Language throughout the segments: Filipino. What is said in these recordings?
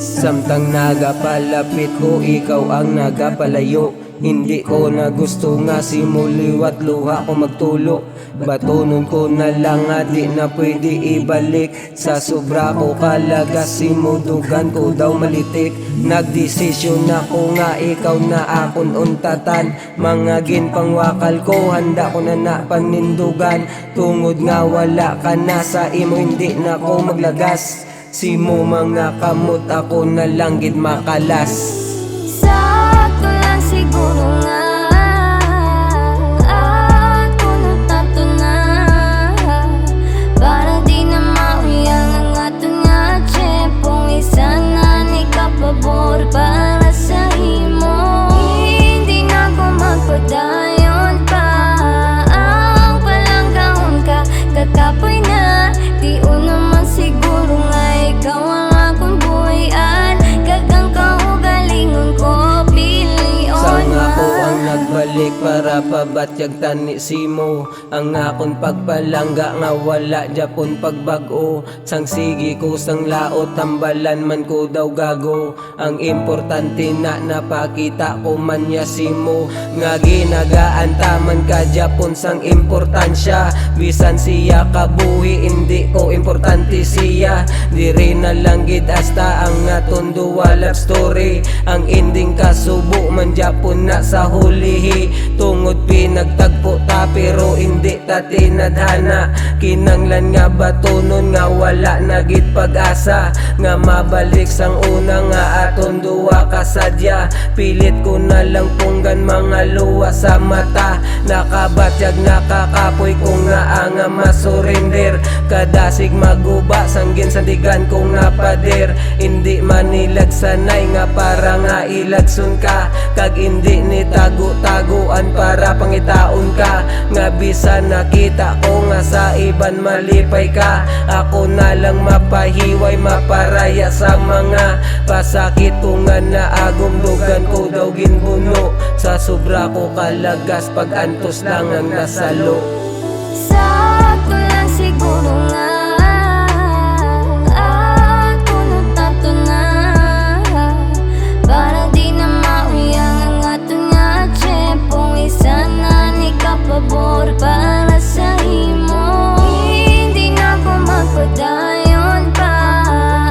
Samtang nagapalapit ko, ikaw ang nagapalayo. Hindi ko na gusto nga simuliwat luha ko magtulo. Batunon ko na lang nga di na pwede ibalik. Sa sobra ko kalagas simudugan ko daw malitik. Nagdesisyon ako nga ikaw na akon untatan. Mga ginpangwakal ko handa ko na panindugan. Tungod nga wala ka na sa imo hindi na ko maglagas. Simo mga kamot ako na lang gid makalas. Sakto lang siguro nga ako natato na. Para di na mauyang ang ato nga tiyempong isa na ni kapabor para sa imo. Hindi na ko magpadayon pa. Ang palanggahon ka, kakapoy na. Di o naman siguro nga ikaw ang akong buhayan. Gagang kaugalingon ko, bilion Sang ako na. ang nagbalik para pabatyag tani simo. Ang akon pagpalangga nga wala Japon pagbago. Sang sige ko sang laot tambalan man ko daw gago. Ang importante na napakita ko man ya simo. Nga ginagaan taman ka Japon sang importansya. Bisan siya kabuhi hindi ko importante siya. Diri na lang gid hasta ang aton duwa love story. Ang ending kasubo man Japon na sa hulihi. Tungod pinagtagpo ta pero hindi ta tinadhana. Kinanglan nga batunon nga wala na gid pag-asa. Nga mabalik sang una nga aton duwa kasadya. Pilit ko na lang punggan mga luwa sa mata. Nakabatyag nakakapoy ko nga ang masurrender. Kadasig maguba sanggin sandigan ko nga pader. Hindi manilag sanay nga para nga ilagson ka. Kag hindi ni tago-taguan para pangitaon ka. Nga bisan nakita ko nga sa iban malipay ka. Ako na lang mapahiway maparaya sa mga pasakit ko nga naagom lugan ko daw ginbuno. Sa sobra ko kalagas pag antos lang ang nasalo. Sakto lang siguro nga ako natato na. Para di na mauyang ang ato nga tiyempong isa na ni kapabor para sa imo. Hindi na ko magpadayon pa.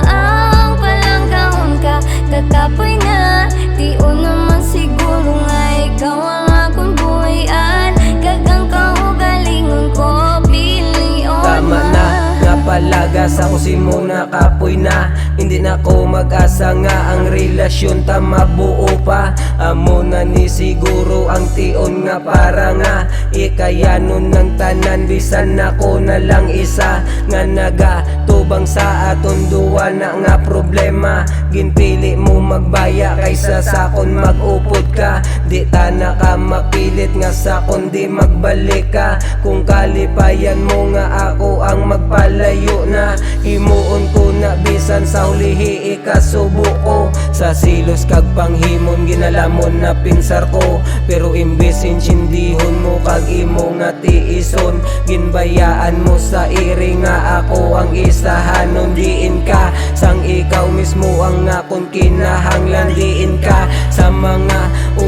Ang palanggahon ka, kakapoy na. Di o naman siguro nga ikaw ang akong buhayan. Gagang kaugalingon ko, bilion Tama na, nga palagas ako si Muna kapoy na. Hindi na ko mag-asa nga ang relasyon ta mabuo pa. Amo na ni siguro ang tion nga para nga ikayanon ng tanan. Bisan ako na lang isa nga nagatubang sa aton duwa na nga problema. Ginpili mo magbaya kaysa sakon mag-upod ka. Di ta na ka mapilit nga sakon di magbalik ka. Kung kalipayan mo nga ako ang magpalayo na. Himuon ko na bisan sa ulihi ikasubo ko. Sa silos kag panghimon ginalamon na pinsar ko. Pero imbes insindihon mo kag imo nga tiison. Ginbayaan mo sa iri nga ako ang isahanon. Diin ka sang ikaw mismo ang akong kinahanglan. Diin ka sa mga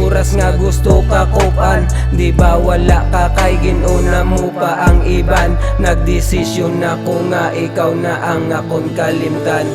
oras nga gusto ka kupan. Di ba wala ka kay ginuna mo pa ang iban. Nagdesisyon ako nga ikaw na ang akong kalimtan.